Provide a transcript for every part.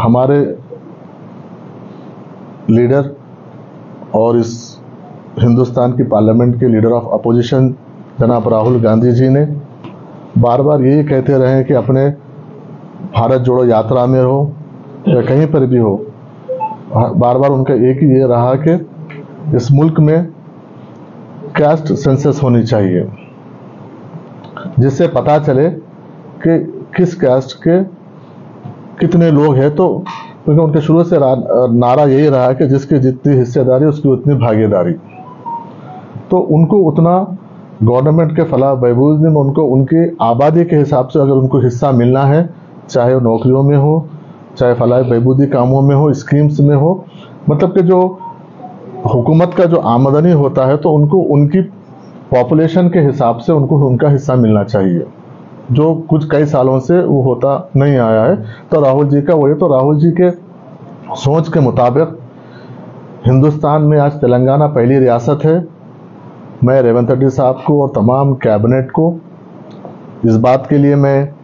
हमारे लीडर और इस हिंदुस्तान की पार्लियामेंट के लीडर ऑफ अपोजिशन जनाब राहुल गांधी जी ने बार बार यही कहते रहे कि अपने भारत जोड़ो यात्रा में हो या कहीं पर भी हो, बार बार उनका एक ही ये रहा कि इस मुल्क में कास्ट सेंसस होनी चाहिए, जिससे पता चले कि किस कास्ट के कितने लोग हैं। तो क्योंकि उनके शुरू से नारा यही रहा कि जिसकी जितनी हिस्सेदारी उसकी उतनी भागीदारी, तो उनको उतना गवर्नमेंट के फलाह बहबूद में उनको उनकी आबादी के हिसाब से अगर उनको हिस्सा मिलना है, चाहे वो नौकरियों में हो, चाहे फलाह बहबूदी कामों में हो, स्कीम्स में हो, मतलब कि जो हुकूमत का जो आमदनी होता है तो उनको उनकी पॉपुलेशन के हिसाब से उनको उनका हिस्सा मिलना चाहिए, जो कुछ कई सालों से वो होता नहीं आया है। तो राहुल जी का वही, तो राहुल जी के सोच के मुताबिक हिंदुस्तान में आज तेलंगाना पहली रियासत है। मैं रेवंत रेड्डी साहब को और तमाम कैबिनेट को इस बात के लिए मैं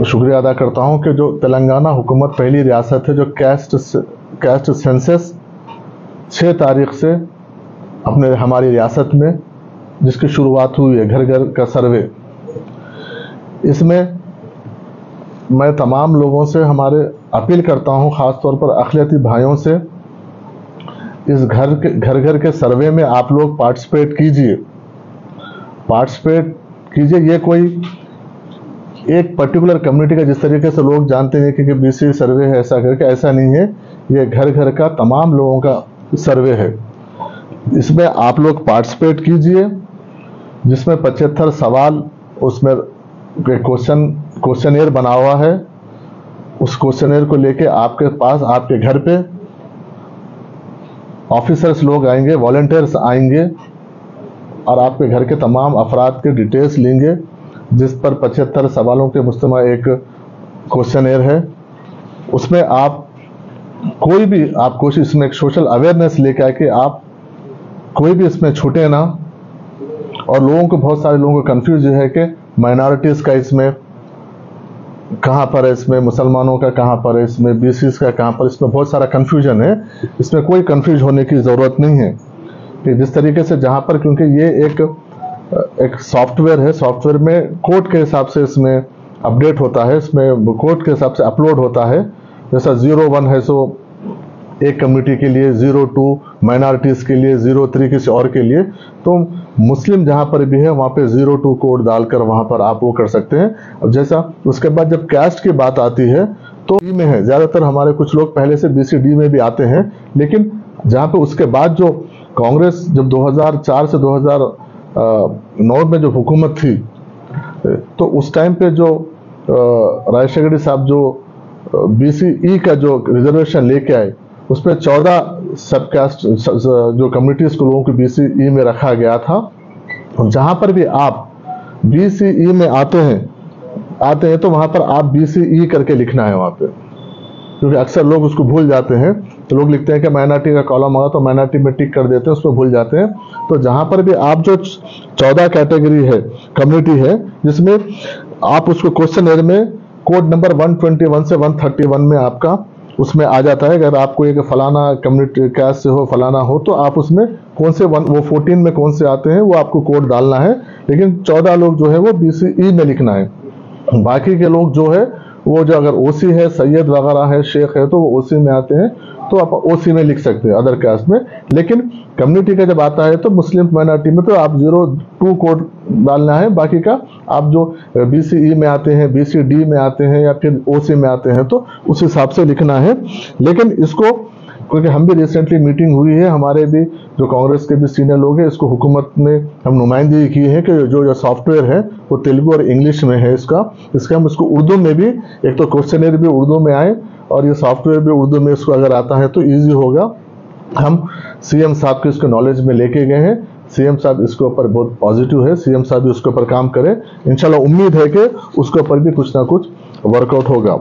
शुक्रिया अदा करता हूं कि जो तेलंगाना हुकूमत पहली रियासत है जो कास्ट सेंसस 6 तारीख से अपने हमारी रियासत में जिसकी शुरुआत हुई है, घर घर का सर्वे। इसमें मैं तमाम लोगों से हमारे अपील करता हूं, ख़ास तौर पर अक़लियती भाइयों से, इस घर घर के सर्वे में आप लोग पार्टिसिपेट कीजिए। ये कोई एक पर्टिकुलर कम्युनिटी का जिस तरीके से लोग जानते हैं कि बीसी सर्वे है ऐसा करके, ऐसा नहीं है। ये घर घर का तमाम लोगों का सर्वे है। इसमें आप लोग पार्टिसिपेट कीजिए, जिसमें 75 सवाल उसमें क्वेश्चनर बना हुआ है। उस क्वेश्चनर को लेके आपके पास आपके घर पे ऑफिसर्स लोग आएंगे, वॉलंटियर्स आएंगे और आपके घर के तमाम अफराद के डिटेल्स लेंगे, जिस पर 75 सवालों के मुश्तमिल एक क्वेश्चनर है। उसमें आप कोई भी आप कोशिश में एक सोशल अवेयरनेस लेके आके आप कोई भी इसमें छूटे ना। और लोगों को, बहुत सारे लोगों को कंफ्यूज है कि माइनॉरिटीज़ का इसमें कहाँ पर है, इसमें मुसलमानों का कहाँ पर है, इसमें बीसीस का कहाँ पर, इसमें बहुत सारा कंफ्यूजन है। इसमें कोई कंफ्यूज होने की ज़रूरत नहीं है कि जिस तरीके से जहाँ पर, क्योंकि ये एक सॉफ्टवेयर है, सॉफ्टवेयर में कोड के हिसाब से इसमें अपडेट होता है, इसमें कोड के हिसाब से अपलोड होता है। जैसा 01 है सो एक कम्युनिटी के लिए, 02 माइनॉरिटीज़ के लिए, 03 किसी और के लिए। तो मुस्लिम जहाँ पर भी है वहाँ पे 02 कोड डालकर वहाँ पर आप वो कर सकते हैं। अब जैसा उसके बाद जब कास्ट की बात आती है तो डी में है, ज़्यादातर हमारे कुछ लोग पहले से BCD में भी आते हैं, लेकिन जहाँ पे उसके बाद जो कांग्रेस जब 2004 से 2009 में जो हुकूमत थी, तो उस टाइम पे जो राजशेखर रेड्डी साहब जो BCE का जो रिजर्वेशन लेके आए, उसमें 14 सब कास्ट जो कम्युनिटीज़ को लोगों को BCE में रखा गया था। जहाँ पर भी आप BCE में आते हैं तो वहाँ पर आप BCE करके लिखना है वहाँ पे, क्योंकि अक्सर लोग उसको भूल जाते हैं। तो लोग लिखते हैं कि माइनॉरिटी का कॉलम आया तो माइनॉरिटी में टिक कर देते हैं, उसमें भूल जाते हैं। तो जहाँ पर भी आप जो 14 कैटेगरी है, कम्युनिटी है, जिसमें आप उसको क्वेश्चनर में कोड नंबर 121 से 131 में आपका उसमें आ जाता है। अगर आपको एक फलाना कम्युनिटी कास्ट से हो, फलाना हो, तो आप उसमें कौन से वो 14 में कौन से आते हैं वो आपको कोड डालना है। लेकिन 14 लोग जो है वो BCE में लिखना है। बाकी के लोग जो है वो जो अगर OC है, सैयद वगैरह है, शेख है, तो वो OC में आते हैं, तो आप OC में लिख सकते हैं, अदर कास्ट में। लेकिन कम्युनिटी का जब आता है तो मुस्लिम माइनॉरिटी में तो आप 02 कोड डालना है। बाकी का आप जो BCE में आते हैं, BCD में आते हैं या फिर OC में आते हैं, तो उस हिसाब से लिखना है। लेकिन इसको, क्योंकि हम भी रिसेंटली मीटिंग हुई है, हमारे भी जो कांग्रेस के भी सीनियर लोग हैं, इसको हुकूमत में हम नुमाइंदगी की है कि जो सॉफ्टवेयर है वो तेलुगु और इंग्लिश में है। इसका हम इसको उर्दू में भी, एक तो क्वेश्चनर भी उर्दू में आए और ये सॉफ्टवेयर भी उर्दू में इसको अगर आता है तो ईजी होगा। हम CM साहब के इसको नॉलेज में लेके गए हैं। CM साहब इसके ऊपर बहुत पॉजिटिव है, CM साहब भी उसके ऊपर काम करें। इंशाल्लाह उम्मीद है कि उसके ऊपर भी कुछ ना कुछ वर्कआउट होगा।